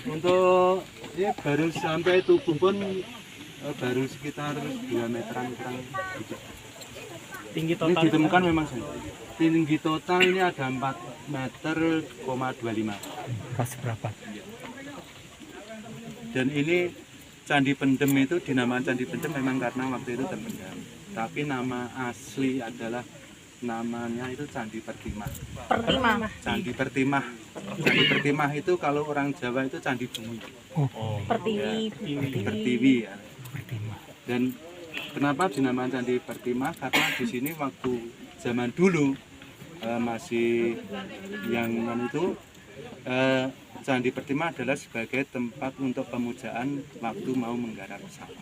Untuk ya baru sampai tubuh pun baru sekitar 2 meteran kurang gitu. Tinggi Ini total ditemukan memang tinggi total ini ada 4 meter, 25. Pas berapa? Dan ini Candi Pendem itu dinamakan Candi Pendem memang karena waktu itu terpendam. Tapi nama asli adalah namanya itu Candi Pertimah. Candi Pertimah. Candi Pertimah itu kalau orang Jawa itu Candi Bumi. Pertiwi ya. Dan kenapa dinamakan Candi Pertimah? Karena di sini waktu zaman dulu masih yang itu Candi Pertimah adalah sebagai tempat untuk pemujaan waktu mau menggarap sawah.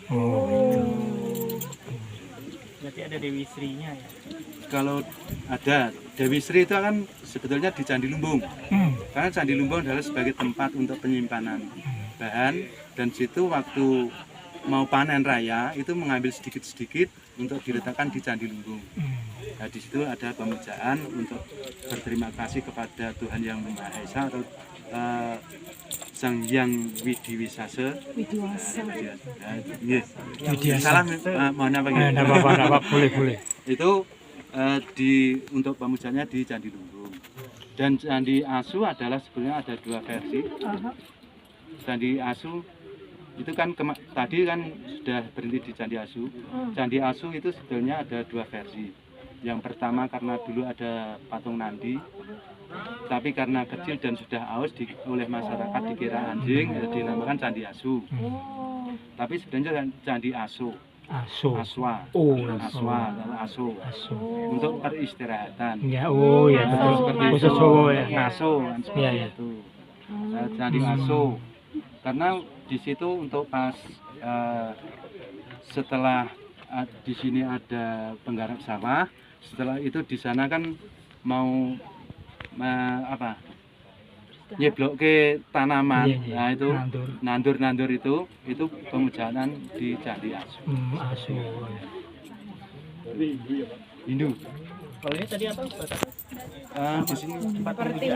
berarti ada Dewi Sri-nya ya. Kalau ada Dewi Sri itu kan sebetulnya di Candi Lumbung. Karena Candi Lumbung adalah sebagai tempat untuk penyimpanan bahan dan situ waktu mau panen raya itu mengambil sedikit-sedikit untuk diletakkan di Candi Lumbung. Nah, di situ ada pemujaan untuk berterima kasih kepada Tuhan Yang Maha Esa atau Sang Hyang Widiwasasa. Salah, mohon apa gitu. Enggak apa-apa, boleh. Itu untuk pemujanya di Candi Lumbung. Dan Candi Asu adalah sebenarnya ada 2 versi. Candi Asu itu kan tadi kan sudah berhenti di Candi Asu. Candi Asu itu sebenarnya ada 2 versi. Yang pertama karena dulu ada patung Nandi, tapi karena kecil dan sudah aus oleh masyarakat dikira anjing, dinamakan Candi Asu. Tapi sebenarnya Candi Asu. Aswa. Asu. Untuk peristirahatan. Ya, ya betul. Seperti Khusus itu. Jawa ya. Asu kan seperti itu. Candi Asu. Karena di situ untuk pas setelah di sini ada penggarap sawah, setelah itu di sana kan mau nyeblok ke tanaman. Nah itu nandur itu pemujaan di Candi Asu. Asu. Hindu. Kalau ini tadi apa? Di sini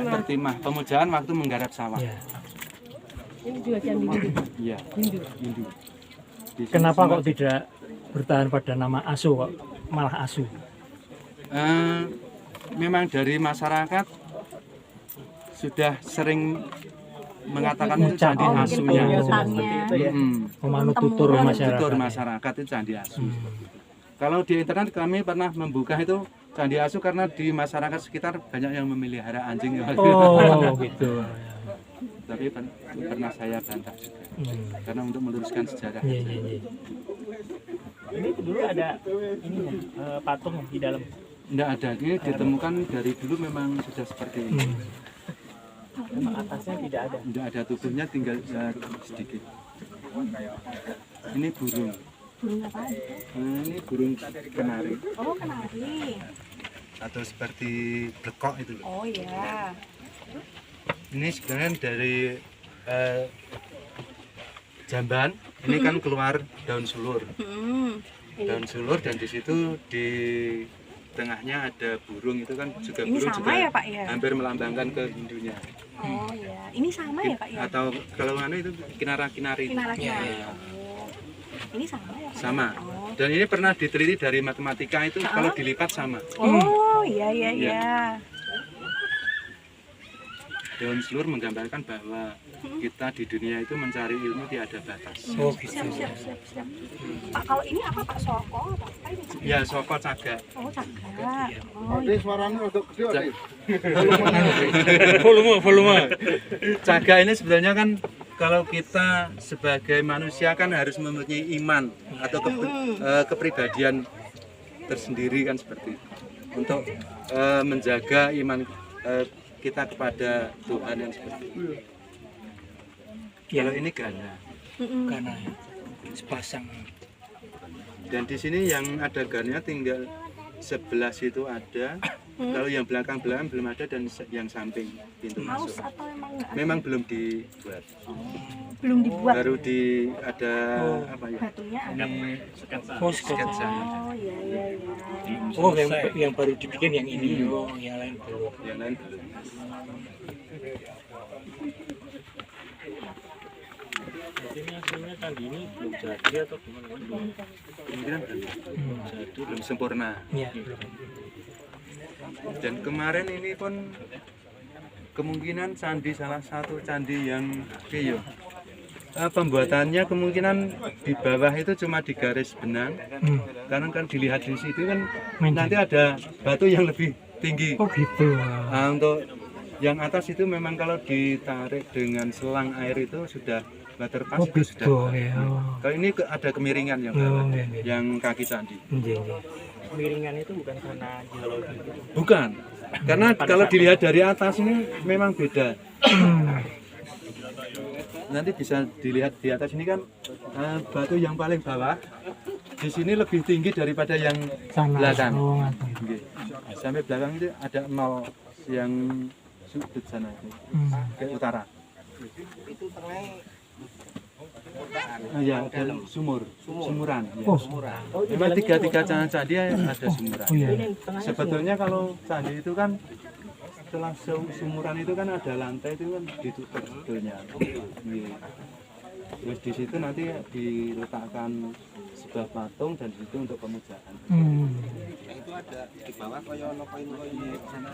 Pertimah, pemujaan waktu menggarap sawah. Ini juga Candi Hindu. Iya. Hindu. Kenapa kok tidak bertahan pada nama Asu kok malah Asu? Memang dari masyarakat sudah sering mengatakan itu Candi Asunya. Memanut tutur masyarakat itu Candi Asu. Kalau di internet kami pernah membuka itu Candi Asu karena di masyarakat sekitar banyak yang memelihara anjing. Oh gitu. Tapi pernah saya bantah juga. Karena untuk meluruskan sejarah. Ini dulu ada patung di dalam. Tidak ada, ini ditemukan dari dulu memang sudah seperti ini. Memang atasnya tidak ada. Tidak ada tubuhnya, tinggal sedikit. Ini burung. Burung apa? Ini burung kenari. Oh, kenari. Atau seperti blekok itu loh. Oh iya. Ini sebenarnya dari jamban. Ini kan keluar daun sulur. Daun sulur dan di situ di tengahnya ada burung itu kan juga Ini burung sama juga ya, Pak, ya? hampir melambangkan ke Hindunya. Oh iya. Ini sama ya Pak ya? Atau kalau mana itu kinara-kinari. Kinara-kinari. Oh. Ini sama ya Pak? Sama. Oh. Dan ini pernah diteliti dari matematika itu kalau dilipat sama. Oh iya. Daun sulur menggambarkan bahwa kita di dunia itu mencari ilmu tiada batas. Oh gitu. Siap. Pak, kalau ini apa Pak? Soko atau apa ini? Ya, soko caga. Oh, caga. Oh, Ini suaranya untuk kecil. Volume. Caga ini sebenarnya kan kalau kita sebagai manusia kan harus mempunyai iman atau kepribadian tersendiri kan seperti itu. Untuk menjaga iman kita kepada Tuhan yang seperti itu. Kalau ini gana. Karena sepasang. Dan di sini yang ada garnya tinggal 11 itu ada. Kalau yang belakang-belakang belum ada dan yang samping pintu Haus masuk. atau emang Memang belum dibuat. belum dibuat? Baru ada apa ya? Batunya ada. Sketsa. Oh iya. Oh yang baru dibikin yang ini. Oh yang lain belum. Yang lain belum. sebenarnya candi ini belum jadi atau gimana? Kemungkinan belum sempurna. Iya. Dan kemarin ini pun kemungkinan salah satu candi yang pembuatannya kemungkinan di bawah itu cuma digaris benang. Karena kan dilihat di situ kan nanti ada batu yang lebih tinggi. Oh gitu. Nah, untuk yang atas itu memang kalau ditarik dengan selang air itu sudah waterpass Oh itu gitu sudah. ya. Kalau ini ada kemiringan yang bawah, iya. yang kaki candi. Iya. Kemiringan itu bukan karena geologi gitu. Bukan, karena kalau dilihat dari atas ini memang beda. Nanti bisa dilihat di atas ini kan batu yang paling bawah di sini lebih tinggi daripada yang Sana. belakang. Oh, ngaten. Oke. Sampai belakang itu ada 0 yang sudut sana itu, ke utara. Ya, ada sumuran. Ya. Oh, Memang tiga candi ada sumuran. oh iya. Sebetulnya kalau candi itu kan setelah sumuran itu kan ada lantai itu kan ditutup sebetulnya. Iya. Terus di situ nanti diletakkan sebuah patung dan di situ untuk pemujaan. Itu ada di bawah koyo ono koin-koin di sana.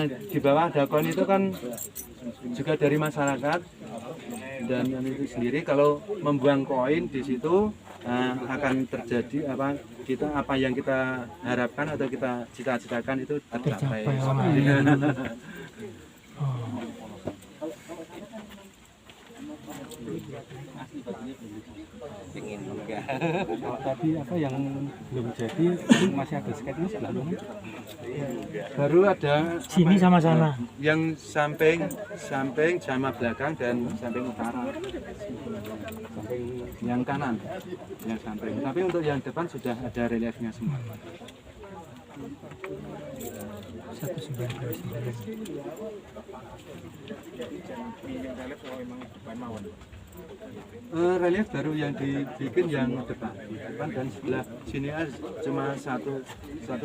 Di bawah ada koin itu kan juga dari masyarakat dan itu sendiri kalau membuang koin di situ akan terjadi apa yang kita harapkan atau kita cita-citakan itu tercapai. Pengen enggak. Tadi apa yang belum jadi itu masih ada sketnya sebelah mana? Baru ada Sini sama sana. yang samping sama belakang dan samping utara. Samping yang kanan, yang samping. Tapi untuk yang depan sudah ada reliefnya semua. 1999. Relief baru yang dibikin yang depan dan sebelah sini cuma satu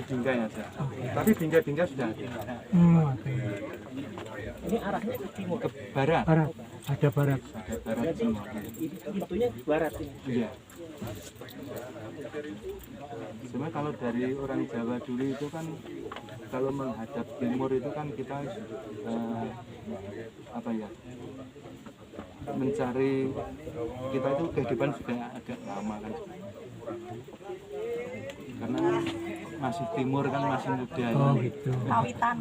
bingkai aja. Tapi bingkai-bingkai sudah ada. Ini arahnya ke timur. Ke barat. Barat. Ada barat. Ada barat semua. Pintunya barat ini. Iya. Cuma kalau dari orang Jawa dulu itu kan kalau menghadap timur itu kan kita mencari kita itu kehidupan sudah agak lama kan, karena masih timur kan masih muda. Oh gitu. Kawitan.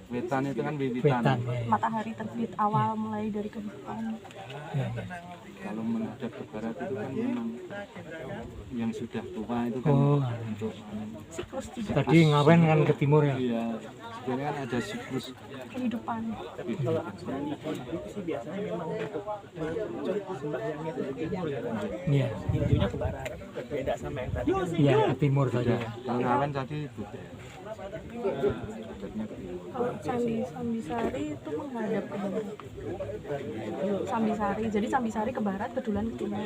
Wetan itu kan wiwitan. Wetan. Matahari terbit awal mulai dari kehidupan. Kalau menghadap ke barat itu kan memang yang sudah tua itu kan untuk Siklus juga Tadi ngawen kan ke timur ya. iya sebenarnya kan ada siklus kehidupan. Kalau candi itu sih biasanya memang untuk sembahyangnya itu ke timur ya. Iya. Pintunya ke barat. Beda sama yang tadi. Iya, ke timur saja. kalau ngawen tadi beda. Kalau Candi Sambisari itu menghadap ke barat. Sambisari, jadi Sambisari ke barat, Bedulan ke timur.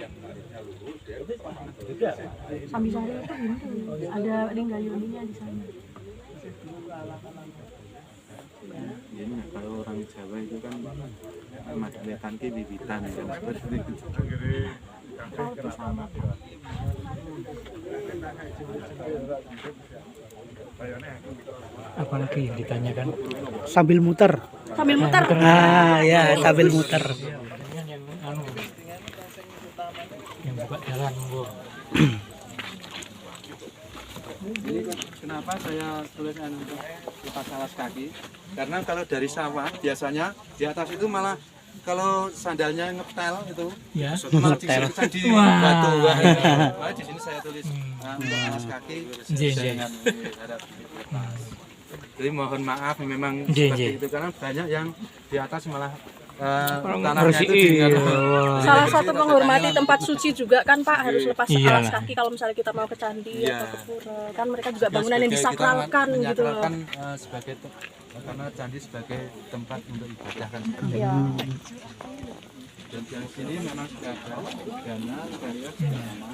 Sambisari itu Hindu, ada Linggayuninya di sana. Ini kalau orang Jawa itu kan wetan ki wiwitan ya seperti itu. Oh, di sana. Apalagi yang ditanyakan? Sambil muter. Sambil muter. Ah ya, sambil muter. Yang buka jalan monggo. Ini kenapa saya tulis untuk kita alas kaki? Karena kalau dari sawah biasanya di atas itu malah kalau sandalnya ngetel itu Ya. malah diserutkan di Wah. batu. Wah, di sini saya tulis untuk alas kaki. Iya, iya. Jangan harap dilepas. Jadi mohon maaf memang Iya, seperti iya. itu karena banyak yang di atas malah tanahnya Harus itu dengan Salah satu menghormati tempat suci juga kan Pak, harus lepas Iya. alas kaki kalau misalnya kita mau ke candi Iya. atau ke pura. Kan mereka juga Ya, bangunan yang sebagai disakralkan kita gitu loh. menyakralkan, sebagai karena candi sebagai tempat untuk ibadah kan. Iya. Dan yang sini memang sudah ada dana relief sama.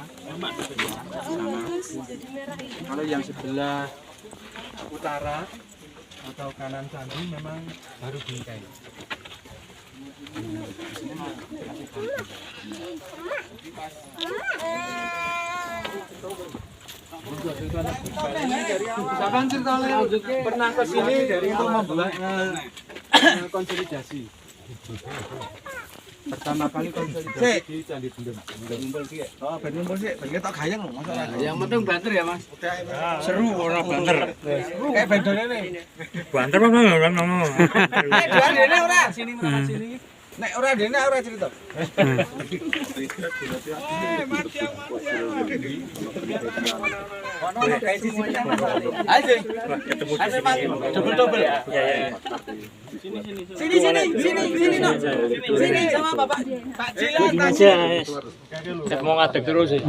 Kalau yang sebelah utara atau kanan candi memang baru bingkai. Sampai ceritanya pernah ke sini untuk membuat konsolidasi. Pertama kali konsolidasi di Candi Bendem. Oh, ben ngumpul sih, ben ketok gayeng lho, masalah. Yang penting banter ya, Mas. Seru orang banter. Kayak bendone nih. Banter apa orang ngomong. Nek doan dene ora sini menawa sini. Nek ora dene ora cerita. Ono kayak sisi menang masalah. Ayo. Ayo Mas, double-double. Sini no. Sini sama Bapak Pak Jilan. Saya mau ngadeg terus sih.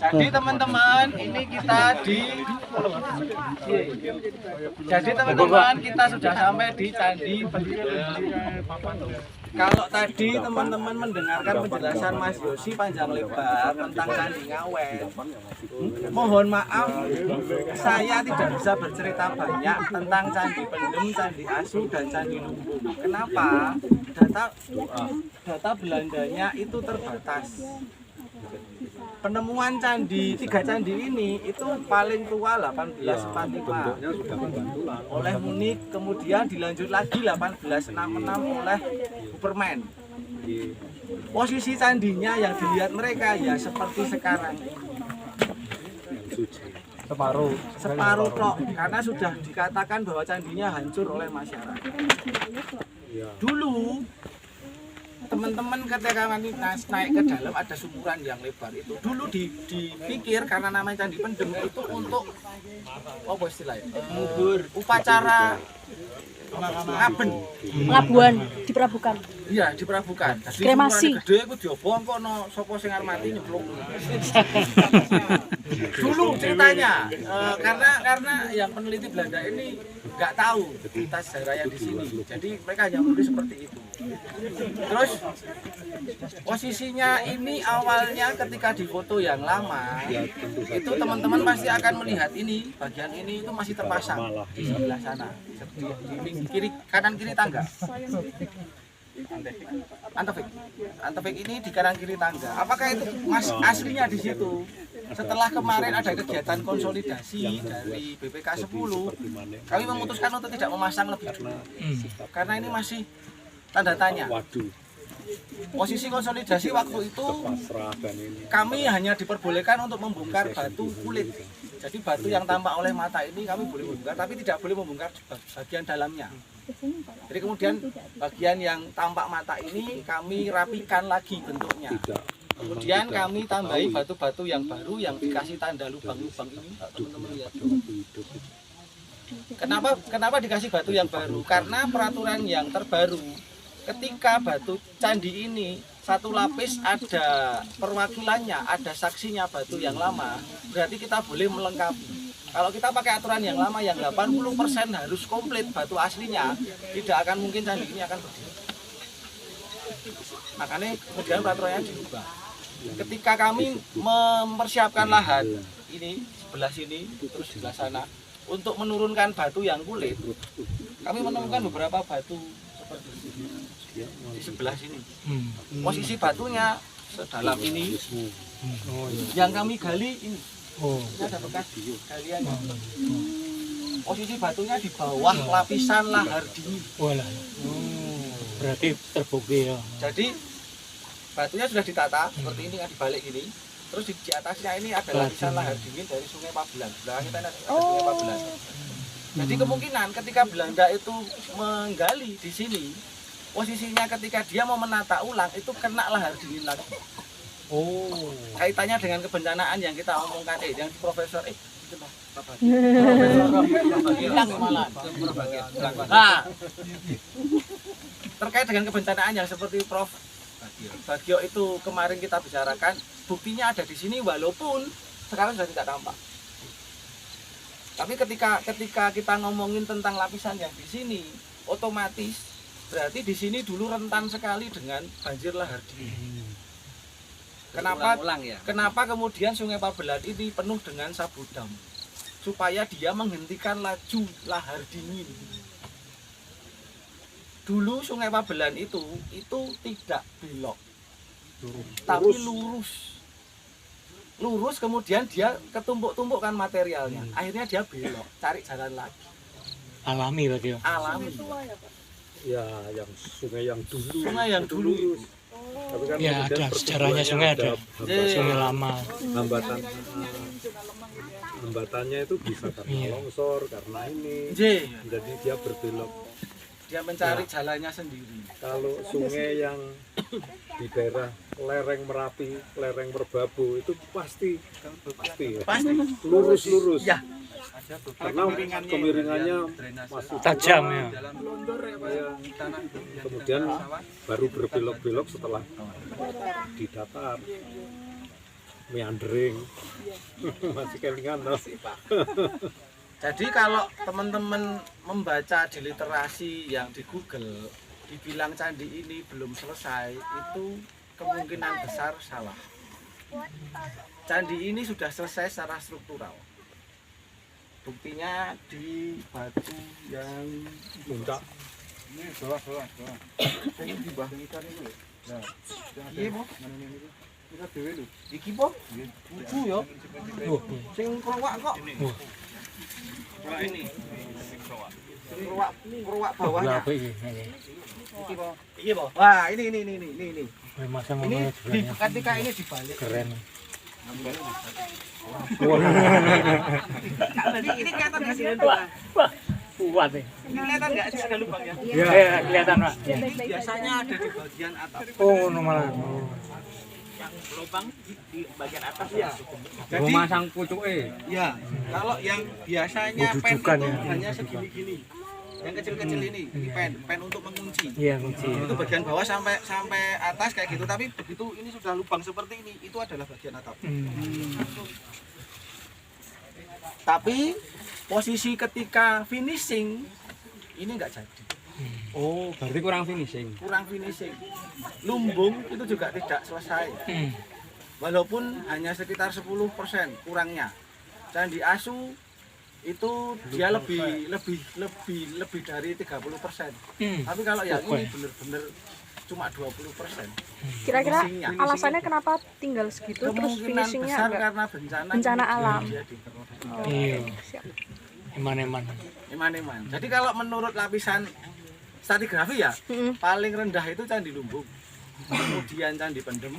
Jadi teman-teman, ini kita sudah sampai di Candi Bendem. Kalau tadi teman-teman mendengarkan penjelasan Mas Yosi panjang lebar tentang Candi Ngawen, mohon maaf saya tidak bisa bercerita banyak tentang Candi Bendem, Candi Asu, dan Candi Lumbung. Kenapa? Data Belandanya itu terbatas. Penemuan tiga candi ini itu paling tua 1845 oleh Munich, kemudian dilanjut lagi 1866 oleh Superman. Posisi candinya yang dilihat mereka ya seperti sekarang, separuh tok, karena sudah dikatakan bahwa candinya hancur oleh masyarakat. Dulu teman-teman ketika naik ke dalam ada sumuran yang lebar itu dulu dipikir karena namanya Candi Bendem itu untuk apa istilahnya upacara Pelabuhan diperabukan. iya diperabukan Kremasi. gede itu diobong kono sapa sing arep mati nyemplung dulu ceritanya karena yang peneliti Belanda ini nggak tahu cerita sejarah yang di sini, jadi mereka hanya menulis seperti itu. Terus posisinya ini awalnya ketika di foto yang lama itu teman-teman pasti akan melihat ini bagian ini itu masih terpasang di sebelah sana di kiri kanan kiri tangga. Antefik ini di kanan kiri tangga. Apakah itu aslinya di situ? Setelah kemarin ada kegiatan konsolidasi dari BPK 10, kami memutuskan untuk tidak memasang lebih dulu. Karena ini masih tanda tanya. Posisi konsolidasi waktu itu kami hanya diperbolehkan untuk membongkar batu kulit. Jadi batu yang tampak oleh mata ini kami boleh membongkar, tapi tidak boleh membongkar bagian dalamnya. Jadi kemudian bagian yang tampak mata ini kami rapikan lagi bentuknya. Kemudian kami tambahi batu-batu yang baru yang dikasih tanda lubang-lubang ini, teman-teman lihat. Kenapa dikasih batu yang baru? Karena peraturan yang terbaru, ketika batu candi ini satu lapis ada perwakilannya, ada saksinya batu yang lama, berarti kita boleh melengkapi. Kalau kita pakai aturan yang lama yang 80% harus komplit batu aslinya, tidak akan mungkin candi ini akan berdiri. Makanya kemudian peraturannya diubah. Ketika kami mempersiapkan lahan ini sebelah sini terus sebelah sana untuk menurunkan batu yang kulit, kami menemukan beberapa batu seperti ini di sebelah sini. Posisi batunya sedalam ini. Yang kami gali ini. Ini ada bekas galian. Posisi batunya di bawah lapisan lahar dingin. Berarti terbukti ya. Jadi batunya sudah ditata seperti ini, dibalik ini. Terus di atasnya ini ada lapisan lahar dingin dari Sungai Pabulan. Belakang kita ada Sungai Pabulan. Jadi kemungkinan ketika Belanda itu menggali di sini, posisinya ketika dia mau menata ulang itu kena lahar dingin lagi. Kaitannya dengan kebencanaan yang kita omongkan, yang Profesor itu Bapak. Profesor hilang malah. Nah, terkait dengan kebencanaan yang seperti Prof Bagio itu kemarin kita bicarakan, buktinya ada di sini walaupun sekarang sudah tidak tampak. Tapi ketika kita ngomongin tentang lapisan yang di sini, otomatis berarti di sini dulu rentan sekali dengan banjir lahar dingin. Kenapa kemudian Sungai Pabelan ini penuh dengan sabudam? Supaya dia menghentikan laju lahar dingin. Dulu Sungai Pabelan itu tidak belok, tapi lurus kemudian dia ketumpuk-tumpuk kan materialnya, akhirnya dia belok cari jalan lagi Alami berarti ya. alami. Ya, yang sungai yang dulu. Tapi kan Ya kemudian ada sejarahnya sungai ada. Sungai lama. Hambatannya itu bisa karena longsor, karena ini. Jadi dia berbelok. Dia mencari jalannya sendiri. Kalau sungai yang di daerah lereng Merapi, lereng Merbabu itu pasti lurus. Ya. Karena kemiringannya masih Tajam ya. kemudian baru berbelok-belok setelah di datar, meandering. Masih kelingan loh. Jadi kalau teman-teman membaca di literasi yang di Google dibilang candi ini belum selesai, itu kemungkinan besar salah. Candi ini sudah selesai secara struktural. Buktinya di batu yang Puncak. Ini bawah. ini di bawah ikan itu. Nah, Iya, Bu. kita dewe lho. Iki, Bu. Lucu ya. Sing keluak kok. Ini. Keluak bawahnya. Berapa ini? Iki, Bu. Iya, Bu. Wah, ini. Masa Ini ngomongnya ketika ini dibalik. keren. Ini kelihatan nggak sih? Kuat nih. Ini kelihatan nggak sih ada lubangnya? Ya, kelihatan Pak. Jadi biasanya ada di bagian atas. Oh, malah. Yang lubang di bagian atas ya. Jadi Memasang pucuke. ya, kalau yang biasanya pen Rujukan itu ya. hanya segini-gini. Yang kecil-kecil ini pen untuk mengunci. Iya, kunci. Itu bagian bawah sampai atas kayak gitu, tapi begitu ini sudah lubang seperti ini, itu adalah bagian atap. Tapi posisi ketika finishing ini enggak jadi. Oh, berarti kurang finishing. Kurang finishing. Lumbung itu juga tidak selesai. Walaupun hanya sekitar 10% kurangnya. Candi Asu itu dia lebih dari 30%. Tapi kalau yang ini benar-benar cuma 20%. Kira-kira Finishingnya. alasannya kenapa tinggal segitu terus Kemungkinan finishingnya besar enggak? karena Bencana alam. terjadi. Iya. Siap. Eman-eman. Iman-iman. Jadi kalau menurut lapisan stratigrafi ya, paling rendah itu Candi Lumbung. Kemudian Candi Pendem,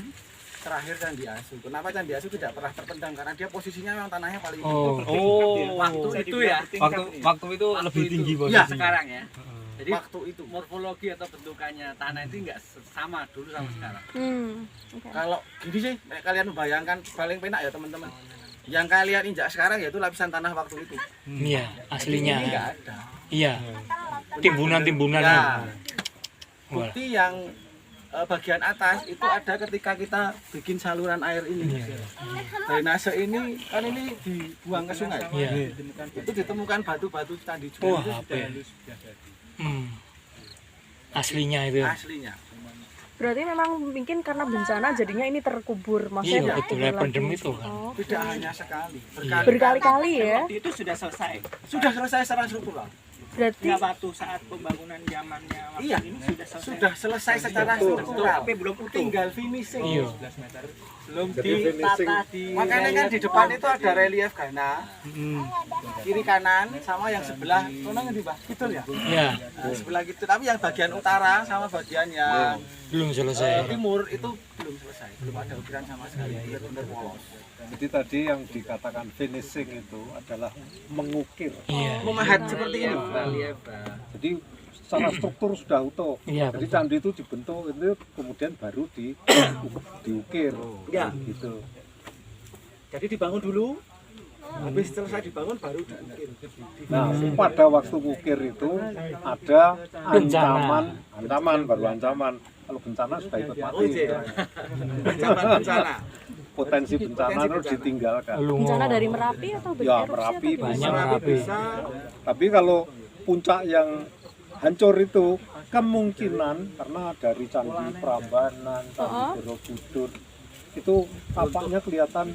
terakhir Candi Asu. Kenapa Candi Asu tidak pernah terpendam? Karena dia posisinya memang tanahnya paling tinggi. Waktu itu ya. Waktu itu lebih tinggi Ya, sekarang ya. Jadi waktu itu. morfologi atau bentukannya tanah itu enggak sama dulu sama sekarang. Oke. Kalau gini sih, kalian membayangkan paling penak ya teman-teman. Yang kalian injak sekarang yaitu lapisan tanah waktu itu. Iya, aslinya. Ini nggak ada. Iya. Timbunan-timbunan. Ya. Bukti yang bagian atas itu ada ketika kita bikin saluran air ini. Drainase ini kan ini dibuang ke sungai. Iya. Itu ditemukan batu-batu candi Wah, juga apa ya? Aslinya itu. aslinya. Berarti memang mungkin karena bencana jadinya ini terkubur, maksudnya Iya, betul. terkubur Ya, lagi. pendem itu kan. Oh, Tidak hanya sekali, berkali-kali ya. Waktu itu sudah selesai. Sudah selesai secara struktural. Berarti Nggak waktu saat pembangunan zamannya waktu Iya. ini sudah selesai. Sudah selesai secara struktural. Tapi belum utuh. Tinggal finishing. Iya. Belum Jadi ditata di Makanya kan di depan itu ada relief Ghana, kiri kanan sama yang sebelah, mana nggak di Gitu ya? Iya, Nah, sebelah gitu. Tapi yang bagian utara sama bagian yang belum selesai. timur itu belum selesai, belum ada ukiran sama sekali, benar-benar polos. Jadi tadi yang dikatakan finishing itu adalah mengukir. Iya. Memahat seperti ini. Jadi secara struktur sudah utuh. Iya, Jadi betul. candi itu dibentuk itu kemudian baru diukir. Ya. Gitu. Jadi dibangun dulu, habis selesai dibangun baru diukir. Nah, pada waktu ukir itu ada ancaman baru ancaman. Kalau bencana sudah ikut Oh mati. iya. Bencana. Potensi bencana harus ditinggalkan. bencana dari Merapi atau Ya, erupsi Merapi atau banyak. gimana? Merapi. Bisa. Tapi kalau puncak yang hancur itu kemungkinan karena dari Candi Prambanan, Candi Borobudur itu tampaknya kelihatan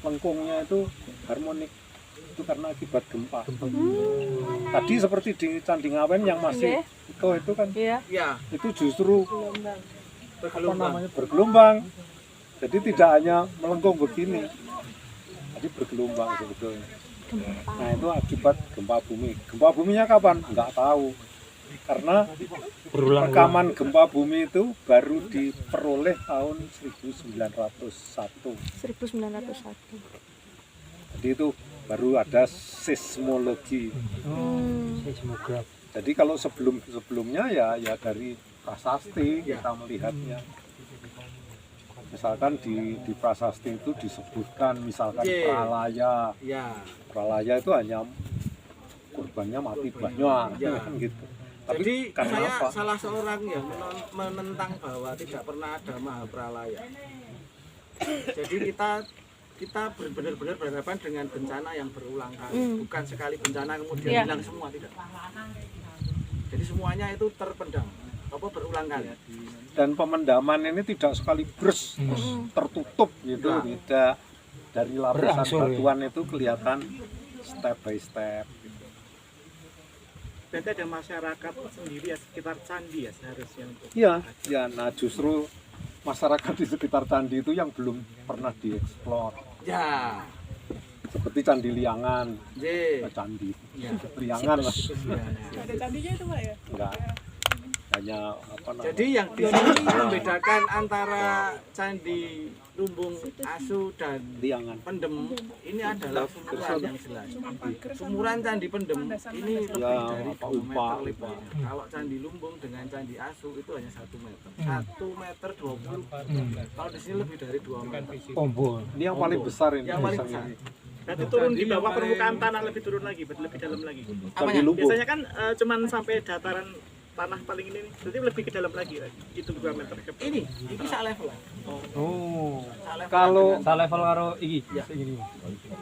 lengkungnya itu harmonik. itu karena akibat gempa. Tadi seperti di Candi Ngawen yang masih itu kan Iya. Ya, itu justru apa namanya bergelombang. Jadi tidak hanya melengkung begini, jadi bergelombang sebetulnya. Nah itu akibat gempa bumi. Gempa buminya kapan? Nggak tahu. Karena rekaman gempa bumi itu baru diperoleh tahun 1901. 1901. Jadi itu baru ada seismologi. Seismograf. Jadi kalau sebelumnya ya dari prasasti kita melihatnya. Misalkan di prasasti itu disebutkan misalkan pralaya. ya. Pralaya itu hanya korbannya mati banyak kan gitu. Tapi Jadi karena saya apa? salah seorang yang menentang bahwa tidak pernah ada Mahapralaya. Jadi kita benar-benar berhadapan dengan bencana yang berulang kali, bukan sekali bencana kemudian hilang semua, tidak. Jadi semuanya itu terpendam, berulang kali. Dan pemendaman ini tidak sekaligus tertutup gitu, tidak. Dari lapisan batuan itu kelihatan step by step. Berarti ada masyarakat sendiri ya sekitar candi ya seharusnya untuk. Iya, nah justru masyarakat di sekitar candi itu yang belum pernah dieksplor. Ya. Seperti Candi Liangan, J. candi Liangan lah. Ada candinya itu Pak ya? Enggak. Hanya apa namanya? Jadi yang di sini membedakan antara Candi Lumbung Asu dan Liangan. Pendem ini adalah sumuran yang jelas. Sumuran Candi Pendem ini lebih dari 2 meter lebar. Kalau Candi Lumbung dengan Candi Asu itu hanya 1 meter. 1 meter 20. Kalau di sini lebih dari 2 meter. Tombol. Ini yang paling besar ini. Yang paling besar. Berarti turun di bawah permukaan tanah lebih turun lagi, lebih dalam lagi. Candi Lumbung. Biasanya kan cuman sampai dataran tanah paling ini nih, berarti lebih ke dalam lagi itu 2 meter ke Ini sak level. Oh. Kalau Level karo iki.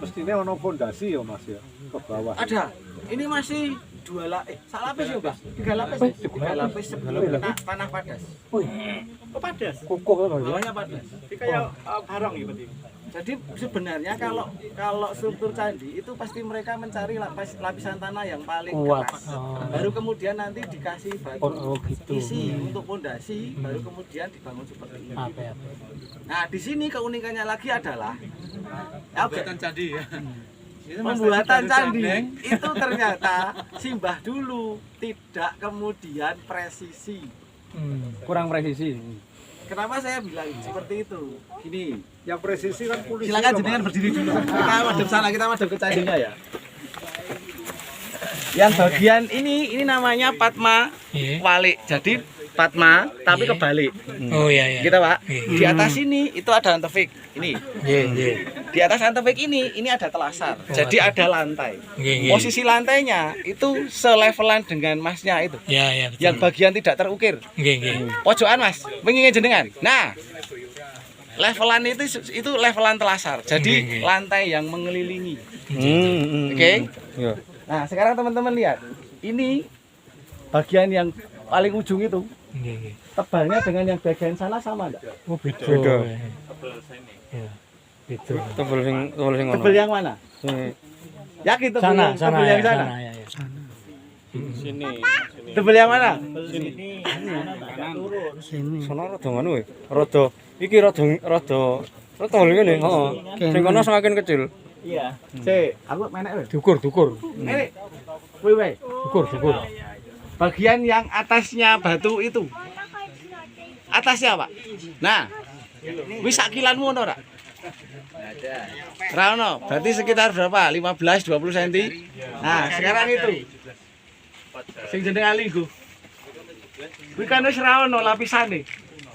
mestinya ono fondasi ya Mas ya ke bawah. Ada. Ini masih 2 lapis. Sak lapis ya, Mas? 3 lapis. 3 lapis sebelum tanah padas. Oh padas, Kukuh kan ya. Bawahnya padas. jadi kayak barong ya berarti. Jadi sebenarnya kalau struktur candi itu pasti mereka mencari lapisan tanah yang paling Kuat. keras. Baru kemudian nanti dikasih batu Oh, gitu. isi untuk pondasi, baru kemudian dibangun seperti ini. Apa? Nah, di sini keunikannya lagi adalah Pembuatan candi ya. pembuatan candi itu ternyata simbah dulu, tidak kemudian presisi. Kurang presisi. Kenapa saya bilang seperti itu? Gini, Yang presisi kan polisi. silakan jenengan berdiri dulu. Kita madep sana, kita madep ke candinya ya. Yang bagian ini namanya Padma Walik. Jadi Padma tapi kebalik. Oh iya. Gitu, Pak. Di atas ini itu ada antefik. Ini. Iya. Di atas antefik ini ada telasar. Jadi ada lantai. Posisi lantainya itu selevelan dengan masnya itu. Iya. Yang bagian tidak terukir. Pojokan Mas, pengen jenengan. Nah, levelan itu levelan telasar. Jadi lantai yang mengelilingi. Oke? Nah, sekarang teman-teman lihat. Ini bagian yang paling ujung itu. Tebalnya dengan yang bagian sana sama enggak? Oh beda. Iya. Beda. Tebel yang mana? Yakin tebel yang sana? Ya. Sini. Tebel yang mana? Sono rada ngono wae. Rada iki rada ngene, heeh. Sing kono semakin kecil. Iya. Cek, aku menek lho. Dukur. Ini. Woi. Dukur. Bagian yang atasnya batu itu. Atasnya, Pak. Nah. Wis sakilanmu ono ora? Ada. Ra ono. Berarti sekitar berapa? 15 20 cm. Nah, sekarang itu. Sing jeneng linggo. Kuwi kan wis ra ono lapisane.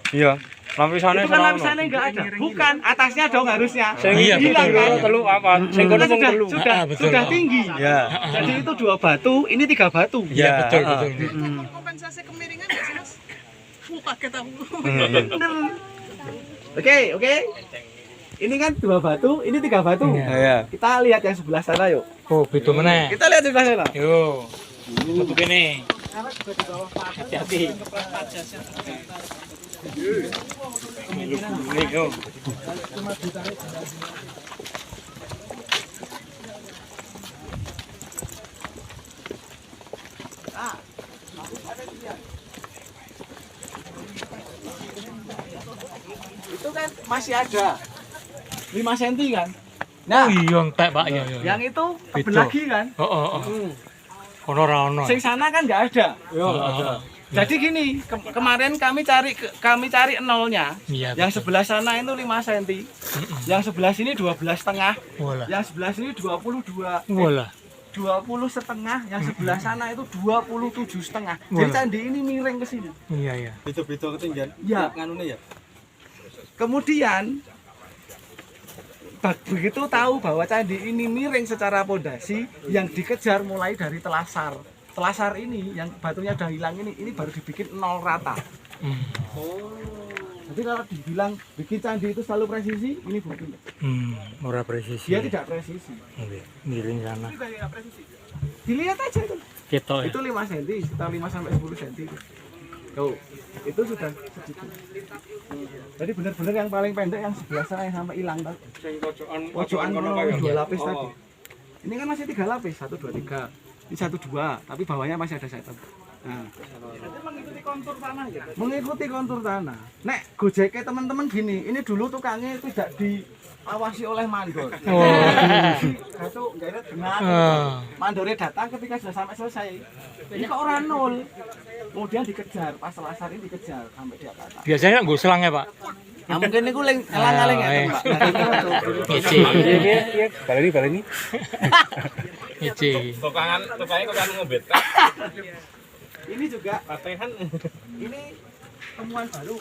Iya. Lapisane Itu kan lapisannya enggak ada. Bukan, atasnya dong harusnya. Iya, hilang kan? telu apa? Sing kono mung telu. Sudah tinggi. Ya. Jadi itu 2 batu, ini 3 batu. Iya, betul. Kompensasi kemiringan nggak sih Mas? Full paket aku. Oke. Ini kan 2 batu, ini 3 batu. Iya. Kita lihat yang sebelah sana yuk. Oh, beda meneh. Kita lihat sebelah sana. Yo. Tutup kene. Hati-hati. itu kan masih ada 5 cm kan. Nah, Oh iya entek Pak ya. yang itu tebel Beda. lagi kan. Ono ra ono. Sing sana kan nggak ada. Jadi gini, kemarin kami cari nolnya. Iya. Yang sebelah sana itu 5 cm. Yang sebelah sini 12,5. Walah. Yang sebelah sini 22. Walah. 20,5, yang sebelah sana itu 27,5. Jadi candi ini miring ke sini. Iya iya. Beda-beda ketinggian. Ya. Kanune ya. Kemudian begitu tahu bahwa candi ini miring secara pondasi, yang dikejar mulai dari telasar. Telasar ini yang batunya udah hilang ini baru dibikin nol rata. Jadi kalau dibilang bikin candi itu selalu presisi, ini buktinya. Ora presisi. Dia tidak presisi. Miring sana. Ini tidak presisi. Dilihat aja itu. Ketok ya. Itu 5 cm, sekitar 5 sampai 10 cm. Tuh, itu sudah segitu. Jadi benar-benar yang paling pendek yang sebelah sana yang sampai hilang tadi. Pojokan dua lapis tadi. Ini kan masih 3 lapis, 1, 2, 3. Ini 1, 2, tapi bawahnya masih ada 1. Nah, mengikuti kontur tanah ya. Mengikuti kontur tanah. Nek gojeknya teman-teman gini, ini dulu tukangnya tidak diawasi oleh mandor. Satu nggak ada dengan. Mandornya datang ketika sudah sampai selesai. Ini kok orang nol. Kemudian dikejar, pas telasar ini dikejar sampai di atas. Biasanya nggo selang ya, Pak. Nah, mungkin niku elang-elang ya, Pak. Ece. Baleni. Ece. Tukangnya kok ngombet. Ini juga patehan. Ini temuan baru.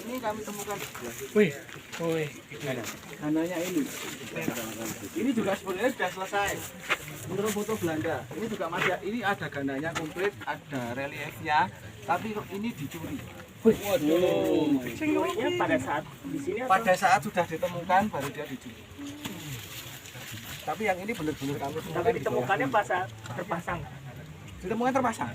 Ini kami temukan. Wih. Dananya ini. Ini juga sebenarnya sudah selesai. Menurut foto Belanda. Ini juga masih ini ada gandanya komplit, ada reliefnya, tapi ini dicuri. Waduh. Pada saat sudah ditemukan baru dia dicuri. Tapi yang ini benar-benar kami temukan. Tapi ditemukannya pas saat terpasang. Ditemukan terpasang.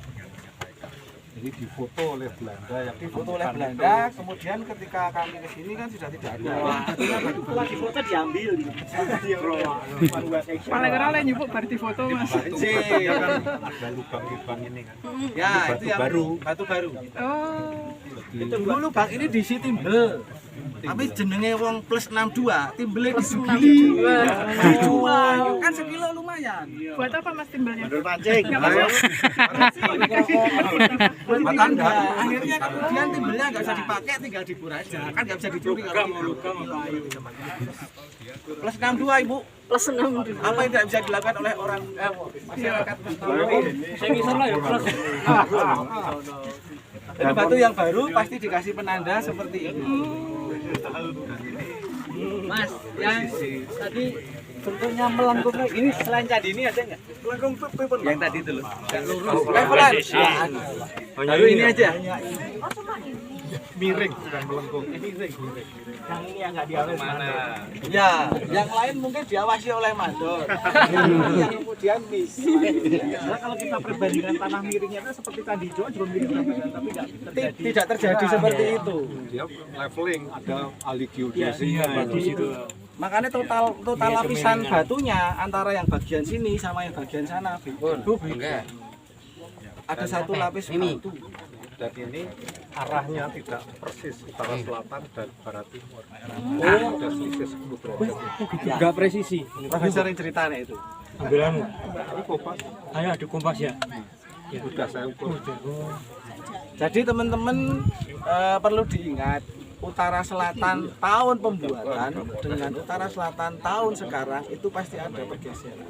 Jadi difoto oleh Belanda yang Difoto oleh Belanda, kemudian ketika kami ke sini kan sudah tidak ada. Setelah difoto diambil. Paling keren lah nyupuk baru di foto Mas. dia kan ada lubang-lubang ini kan. Ya, itu yang batu baru. Oh. Itu dulu lubang ini diisi timbel. Tapi jenenge wong plus 62, timbelnya disugili. Dijual. Kan sekilo lumayan. Buat apa Mas timbelnya? Pancing. Buat tanda. Akhirnya kemudian timbelnya nggak bisa dipakai, tinggal dibur aja. Kan nggak bisa dicuri kalau plus 62 Ibu. Plus 6. Apa yang tidak bisa dilakukan oleh orang masyarakat? Saya ngisor lah ya, Plus. Jadi batu yang baru pasti dikasih penanda seperti ini. Mas, yang tadi bentuknya melengkung ini selain candi ini ada nggak? Melengkung pun Yang tadi itu loh. levelan. Baru ini aja. Miring bukan melengkung. Yang ini yang nggak diawasi. Mana? Ya, yang lain mungkin diawasi oleh mandor. Yang kemudian miss. Karena kalau kita perbandingan tanah miringnya itu seperti Candi Jawa juga miring banget, tapi nggak terjadi. Tidak terjadi seperti itu. Dia leveling, ada ahli geodesinya Di situ. Makanya total lapisan batunya antara yang bagian sini sama yang bagian sana beda. Ada satu lapis batu. dan ini arahnya tidak persis utara selatan dan barat timur. Ada selisih 10 derajat. Enggak presisi. Profesor yang ceritanya itu. Ambilanmu. Ini kompas Ayo adu kompas ya. sudah saya ukur. Jadi teman-teman perlu diingat, utara selatan tahun pembuatan dengan utara selatan tahun sekarang itu pasti ada pergeseran.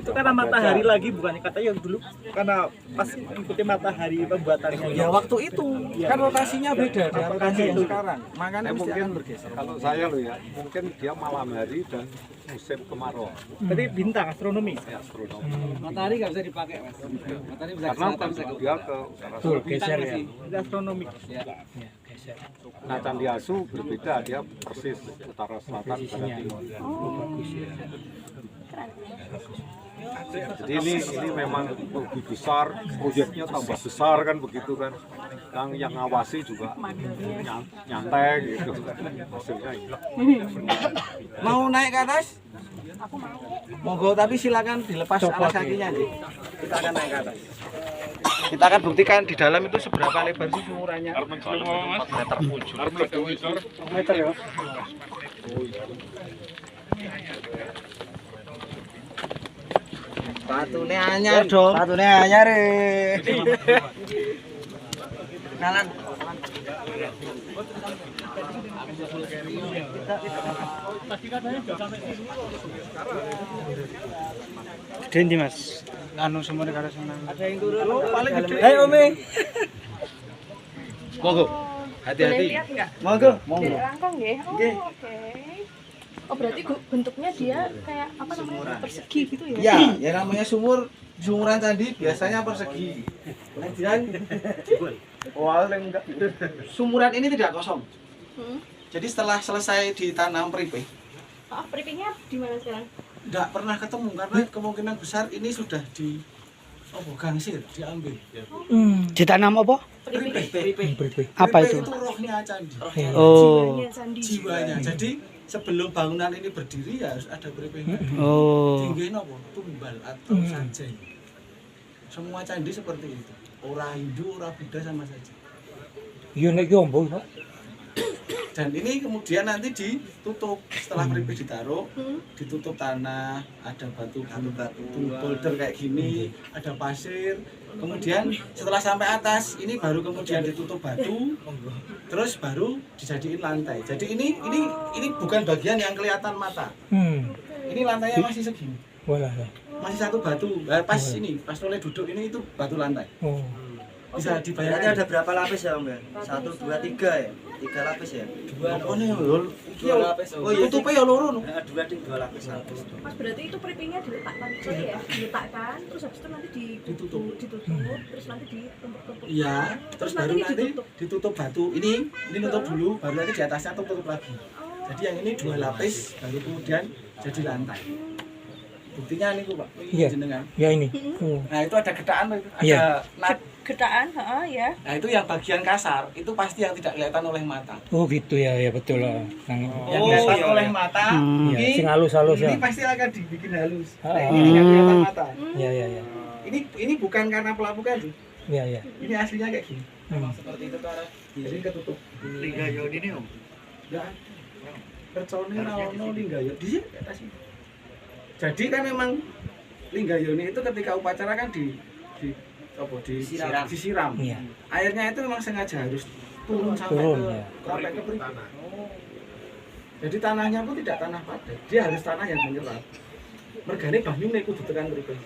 Itu karena matahari lagi, bukannya kata yang dulu karena pas ikuti matahari pembuatannya. Ya waktu itu kan rotasinya beda dengan rotasi yang sekarang, makanya mesti Mungkin akan bergeser. kalau saya loh ya, mungkin dia malam hari dan musim kemarau. Berarti bintang astronomi. Ya, astronomi. Matahari nggak bisa dipakai, Mas. Matahari bisa ke Karena selatan, bisa ke dia ke utara Betul, selatan. geser ya. Itu astronomi. Ya. Ya, geser. Nah, Candi Asu berbeda, dia persis utara selatan barat timur. Jadi ini memang lebih besar, proyeknya tambah besar kan begitu kan. Yang ngawasi juga nyantai gitu. Hasilnya ini. Mau naik ke atas? Aku mau. Monggo, tapi silakan dilepas alas kakinya, Ji. Kita akan naik ke atas. Kita akan buktikan di dalam itu seberapa lebar sih sumurannya. 4 meter. 4 meter ya. Sepatune anyar, Dong. Sepatune anyar. Nalan. Gede ndi, Mas? Anu sumur karo senang. Ada yang turun paling gede. Hai, Ome. Monggo. Boleh Hati-hati. lihat nggak? Monggo, Dari monggo. rangkong ya? Oh, Nggih. oke. Oh, berarti bentuknya dia kayak apa namanya? Persegi gitu ya? Ya, yang namanya sumuran candi biasanya persegi. Kemudian sumuran ini tidak kosong. Hmm. Jadi setelah selesai ditanam peripeh, Oh, peripingnya di mana sekarang? tidak pernah ketemu karena kemungkinan besar ini sudah di gangsir, diambil. Ditanam apa? Peripeh. Apa Peripeh itu? itu rohnya candi, Oh. Jiwanya candi. jiwanya. Jadi sebelum bangunan ini berdiri ya harus ada peripehnya. Oh. Tinggi nopo? Tumbal atau sajen. Semua candi seperti itu. Ora Hindu, ora Buddha sama saja. Iya nek ki ombo, Pak. Dan ini kemudian nanti ditutup setelah peripeh ditaruh, ditutup tanah, ada batu boulder kayak gini, ada pasir. Kemudian setelah sampai atas ini baru kemudian ditutup batu, terus baru dijadiin lantai. Jadi ini bukan bagian yang kelihatan mata. Ini lantainya masih segini, Walah. masih satu batu. Pas ini, pas oleh duduk ini itu batu lantai. Oh. Bisa dibayangkan. Ada berapa lapis ya, Mbak? 1, 2, 3 ya? 3 lapis ya? 2 lho. 2 lapis. Oh iya, tutupnya ya loro. 2 lapis. Mas, berarti itu peripingnya diletakkan juga ya? Diletakkan, terus habis itu nanti ditutup, terus nanti ditumpuk-tumpuk. Iya, terus baru nanti ditutup. ditutup batu. Ini nutup dulu, baru nanti di atasnya tutup lagi. Jadi yang ini 2 lapis, baru kemudian jadi lantai. Buktinya ini Pak, Iya. jenengan. Ya ini. Oh. Nah itu ada gedaan, ada Iya. Gedaan, ya. Nah itu yang bagian kasar, itu pasti yang tidak kelihatan oleh mata. Oh gitu ya, ya betul lah. Yang kelihatan oleh mata, Iya, ini, sing halus-halus ya. ini pasti akan dibikin halus. Ah. Nah, ini tidak kelihatan mata. Ya, ya, ya. Ini bukan karena pelapukan sih. Ya, ya. Ini aslinya kayak gini. Hmm. Seperti itu cara. Jadi ketutup. Linggayo ini Om. Enggak. Percone rawono linggayo di sini di atas ini. Jadi kan memang linggayoni itu ketika upacara kan disiram. Iya. Airnya itu memang sengaja harus turun sampai Turun, ke ya. peripeh. Jadi tanahnya pun tidak tanah padat, dia harus tanah yang menyerap. Mergane banyu nek kudu tekan peripeh.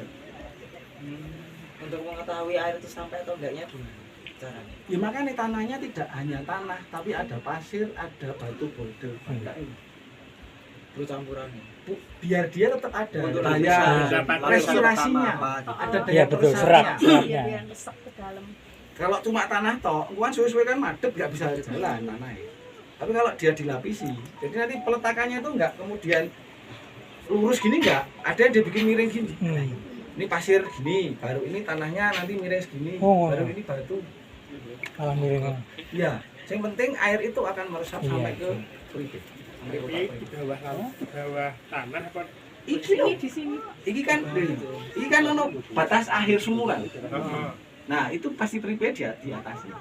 Untuk mengetahui air itu sampai atau enggaknya gimana caranya? Ya makanya tanahnya tidak hanya tanah, tapi ada pasir, ada batu boulder. Itu campurannya. Biar dia tetap ada Untuk daya dapat respirasinya, apa, ada Iya daya betul, peresapnya. seratnya. Biar resep ke dalam. Kalau cuma tanah toh, kan suwe-suwe kan madep nggak bisa jalan tanahnya. Tapi kalau dia dilapisi, jadi nanti peletakannya itu nggak kemudian lurus gini nggak, ada yang dia bikin miring gini. Ini pasir gini, baru ini tanahnya nanti miring segini, Oh. baru ini batu. Alah miring. Iya, yang penting air itu akan meresap Iya. sampai ke peripeh. bawah tanah apa? Iki loh, Di sini. iki kan ono batas akhir sumuran. Nah itu pasti peripeh dia di atasnya.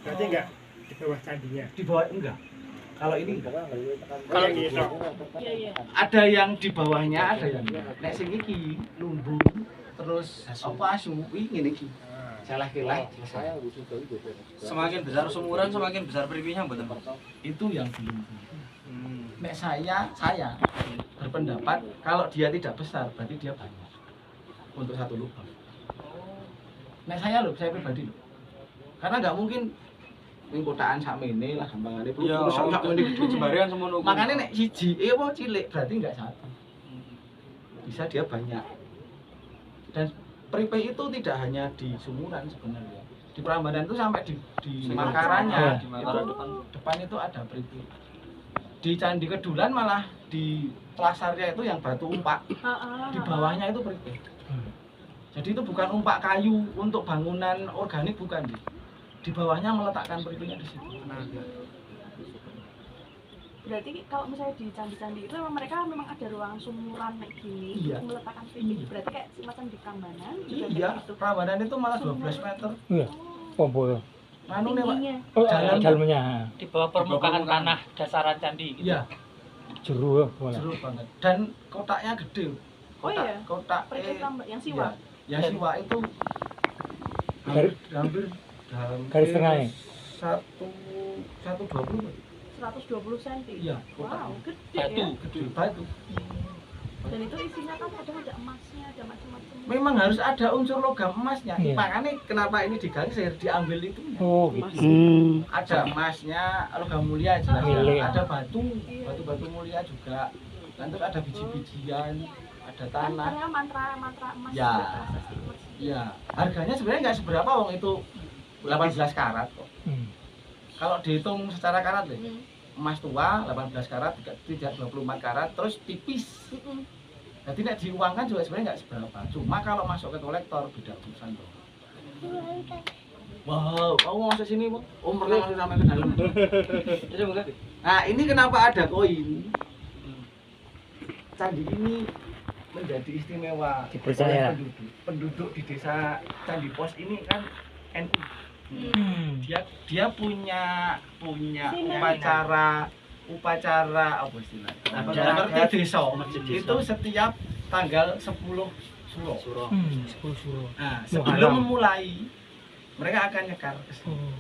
Berarti enggak di bawah candinya. Di bawah enggak. Kalau ini enggak. Kalau gitu. Iya. Ada yang di bawahnya, ada yang enggak. Nek sing iki lumbung terus apa asu ngene iki. Salah kilah. Semakin besar sumuran, semakin besar peripihnya mboten Pak. Itu yang belum. Nek saya berpendapat kalau dia tidak besar berarti dia banyak untuk satu lubang. Nek saya pribadi loh. Karena nggak mungkin kotaan sakmene lah gampangane Iya, sakmene jembarean semono. makanya nek siji apa cilik berarti nggak satu. Bisa dia banyak. Dan peripeh itu tidak hanya di sumuran sebenarnya. Di Prambanan itu sampai di Mangkaranya, Di Mangkaran depan itu ada peripeh. Di Candi Kedulan malah di plasarnya itu yang batu umpak. Di bawahnya itu peripeh. Jadi itu bukan umpak kayu untuk bangunan organik, bukan. Di bawahnya meletakkan peripehnya di situ. Berarti kalau misalnya di candi-candi itu mereka memang ada ruangan sumuran kayak gini Iya. untuk meletakkan pipih. Berarti kayak semacam di Prambanan juga Iya, kayak gitu. Prambanan itu malah 12 meter. Iya. Pompo ya. Anu nih, Pak. Tingginya. Oh, Dalam- dalamnya Di bawah permukaan tanah dasaran candi gitu. Iya, jeru ya, boleh. seru banget. Dan kotaknya gede. Oh iya. Kotak Seperti Prambanan yang siwa. yang siwa itu hampir Garis tengahnya? 120. 120 cm. Iya, Wow, gede Batu. ya. Gede batu. Dan itu isinya kan kadang ada emasnya, ada macam-macam. Memang harus ada unsur logam emasnya. Iya. Makanya kenapa ini digarisir, diambil itu. Oh, gitu. Ada emasnya, logam mulia jelas. Milik. Ada batu mulia juga. Dan terus ada biji-bijian, ada Kan tanah. karena mantra emas Ya. juga, prasasti emas. Iya, harganya sebenarnya nggak seberapa wong itu 18 karat kok. Hmm. Kalau dihitung secara karat deh, Hmm. emas tua 18 karat, tidak 24 karat, terus tipis. Mm-mm. Jadi nek diuangkan juga sebenarnya nggak seberapa. Cuma kalau masuk ke kolektor beda urusan tuh. Wow, kamu mau masuk sini, Bu? Om pernah masuk sampai ke dalam. Nah, ini kenapa ada koin? Candi ini menjadi istimewa Dipercaya. oleh penduduk di desa Candi Pos ini kan NU. Dia punya upacara apa istilahnya? Ngerti desa itu setiap tanggal 10 Suro. 10 suruh. Nah, Muharram. sebelum memulai mereka akan nyekar ke sini. Oh.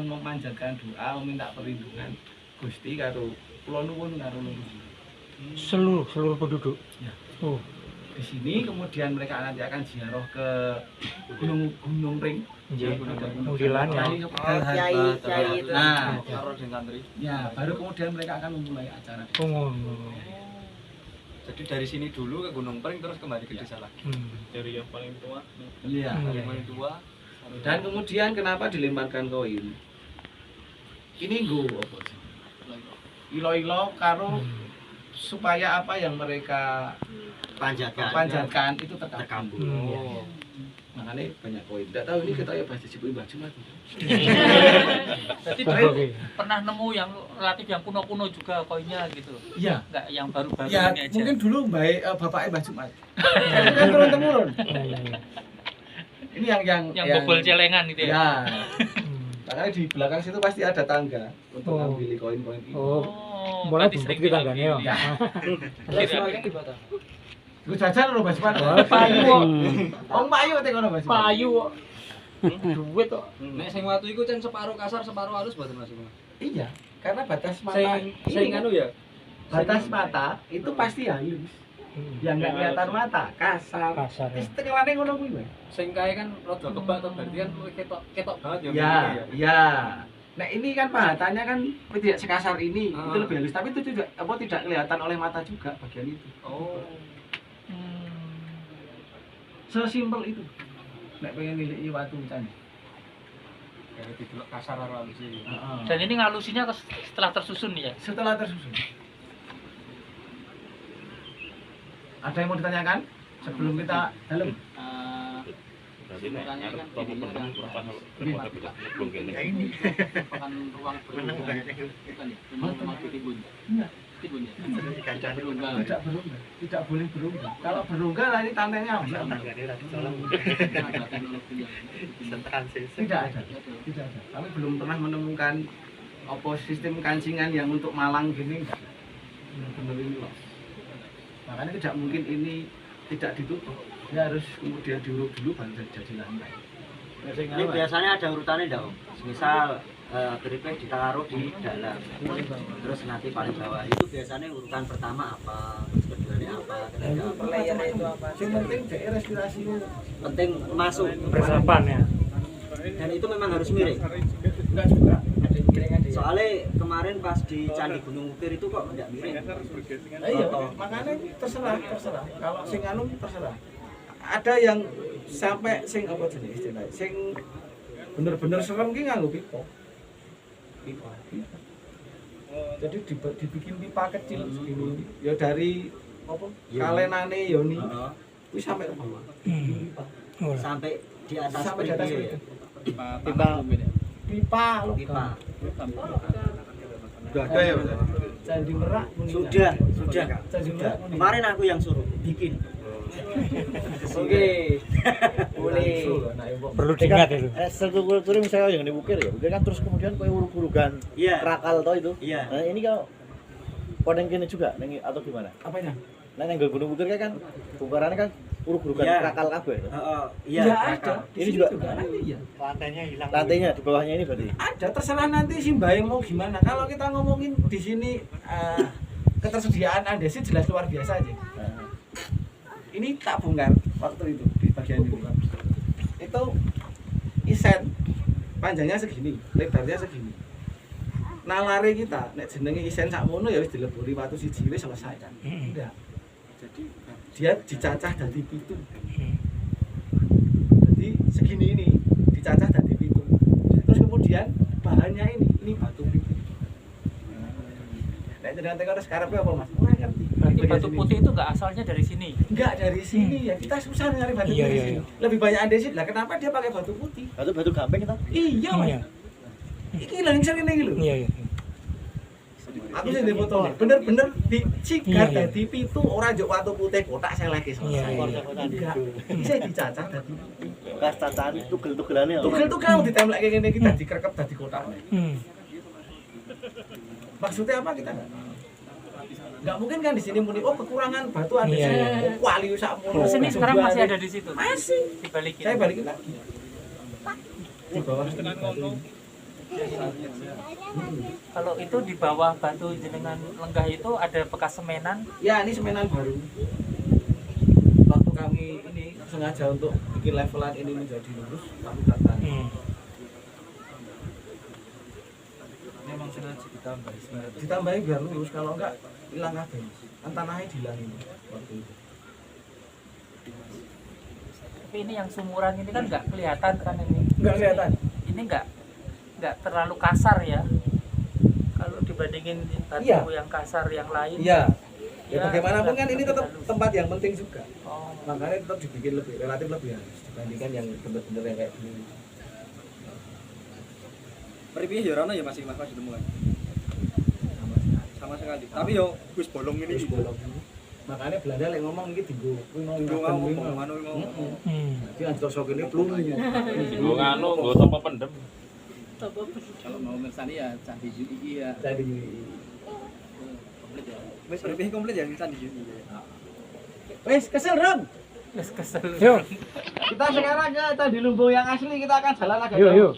Memanjatkan doa, meminta perlindungan Gusti karo kula nuwun karo leluhur. Seluruh penduduk. Ya. Oh. Di sini kemudian mereka nanti akan ziarah ke Gunung Ring. Iya. Ada Mudilan ya. Kiai itu. Nah, ya baru kemudian mereka akan memulai acara. Oh. Jadi dari sini dulu ke Gunung Pring terus kembali ke desa lagi. Dari yang paling tua. Iya. Dari paling tua Dan kemudian kenapa dilemparkan koin? Ini nggo apa sih? Ilo-ilo karo supaya apa yang mereka panjatkan itu terkabul. Oh. Makanya banyak koin. Tidak tahu ini kita ya bahas disebut baju mati. Berarti Oke. pernah nemu yang relatif yang kuno-kuno juga koinnya gitu. Iya. Enggak yang baru-baru Ya ini aja. mungkin dulu bapaknya Mbah Jumat. Kan turun temurun. Ini yang bobol celengan gitu ya. Ya. Makanya di belakang situ pasti ada tangga untuk Oh. ngambil koin-koin ini. Oh. Oh, Boleh berarti bukti sering tangganya ya. diambil. Gue jajan lho Mbah Jumat. Payu. Om Payu teh kono Mbah Jumat. Payu. Duit kok. nek sing watu iku cen separuh kasar separuh halus mboten Mas. Iya, karena batas mata Sing anu ya. batas mata itu pasti halus. Yang nggak kelihatan mata, kasar. Kasar. Terus tekelane ngono kuwi, Mbak. Sing kae kan rada kebak to berarti kan ketok banget ya. Ya, ya. Nah ini kan pahatannya kan tidak sekasar ini, Ah. itu lebih halus. Tapi itu juga tidak kelihatan oleh mata juga bagian itu. Oh. Sesimpel itu. Nek pengen nilai watu candi. Kayak didelok kasar karo halus iki. Dan ini ngalusinya setelah tersusun ya. Setelah tersusun. Ada yang mau ditanyakan sebelum kita dalam? Pertanyakan ininya kan bukan ruang berungga. Bukan ya? Rumah timbun. Timbun ya. Berungga. Tidak boleh berungga. Kalau berungga lah ini tantenya Ada teknologi yang tidak ada. Tidak ada. Kami belum pernah menemukan apa sistem kancingan yang untuk malang gini enggak. Benar-benar ini loh. Makanya tidak mungkin ini tidak ditutup. Ya harus kemudian diuruk dulu baru jadi lantai. Ini biasanya ada urutannya enggak Om? Misal keripik ditaruh di dalam, terus nanti paling bawah itu biasanya urutan pertama apa, terus keduanya apa, ketiga apa. Layarnya itu apa? Yang penting dia respirasi. Penting masuk. Persiapan ya. Dan itu memang harus miring. Enggak juga. Ada yang miring ada. Soalnya kemarin pas di Candi Gunung Ukir itu kok enggak miring. Iya, makanya terserah. Kalau sing anu terserah. Ada yang sampai sing apa jenis istilahnya? Sing bener-bener serem ki nganggo pipa. Pipa. Jadi dibikin pipa kecil segini. Ya dari apa? Kalenane Yoni. Wis sampai ke bawah. Pipa. Sampai di atas Sampai di atas periuk ya. pipa. Pipa. Pipa. Sudah ada ya, Mas? Candi Merak Sudah. Candi Merak Kemarin aku yang suruh bikin. Oke. Boleh. Perlu diingat itu. Struktur misalnya yang diukir ya, ukir kan terus kemudian kayak uruk-urugan Iya. krakal toh itu. Iya. Nah ini kalau kodeng kene juga atau gimana? Apanya? Nah yang gunung ukir kan bongkarannya kan uruk-urugan Iya. krakal kabeh. Iya. Ya ada. Di Ini sini juga ada. Iya. lantainya di bawahnya ini berarti. Ada, terserah nanti si Mbak yang mau gimana. Kalau kita ngomongin di sini ketersediaan andesit jelas luar biasa aja. Ini tak bongkar waktu itu di bagian ini. Itu isen panjangnya segini, lebarnya segini. Nalare kita nek jenenge isen sakmono ya wis dileburi watu siji wis selesai kan. Enggak. Jadi dia dicacah dadi pitu. Jadi segini ini dicacah dadi pitu. Terus kemudian bahannya ini batu pitu. Nek jenengan tengok sekarang apa Mas? Ora ngerti. Berarti batu putih itu nggak asalnya dari sini? Enggak dari sini ya, kita susah nyari batu putih di sini. Lebih banyak andesit lah, kenapa dia pakai batu putih? Batu gamping itu. Iya Mas. Iki lho ning sering iki lho. Iya, iya. Aku sing dipoto bener-bener dicigat dadi pitu ora njuk watu putih kotak seleke selesai. Enggak. Bisa dicacah dadi Kas cacahan tugel-tugelane. tugel-tugel ditemlekke ngene iki dadi krekep dadi kotak. Maksudnya apa kita nggak mungkin kan di sini muni kekurangan batu ada di sini. Kuali sakmono. Terus ini sekarang masih ada di situ. Masih. Dibalikin. Saya balikin lagi. Di bawah Kalau itu di bawah batu jenengan lenggah itu ada bekas semenan. Ya, ini semenan baru. Waktu kami ini sengaja untuk bikin levelan ini menjadi lurus, kami tata. Memang sengaja ditambahin biar lurus, kalau enggak hilang kabeh. Kan tanahnya dihilangin waktu itu. Tapi ini yang sumuran ini kan nggak kelihatan kan ini. Nggak kelihatan. Ini nggak terlalu kasar ya. Kalau dibandingin batu yang kasar yang lain. Iya. Ya bagaimanapun kan ini tetap tempat yang penting juga. Makanya tetap dibikin relatif lebih halus dibandingkan yang benar-benar yang kayak gini. Peripih ya ora ya masih ditemukan. Sama sekali. Tapi yo wis bolong ini. Wis bolong. Makanya Belanda lek ngomong iki dienggo kuwi mau ngomong. Jadi antar sok ini plung. Nggo nganu, nggo topo pendem. Kalau mau mirsani ya Candi Jui ya. Candi Jui. Komplit ya. Wis peripih komplit ya Candi Jui. Wis kesel, Ron. Wis kesel. Yuk. Kita sekarang ke Candi Lumbung yang asli, kita akan jalan lagi. Yuk.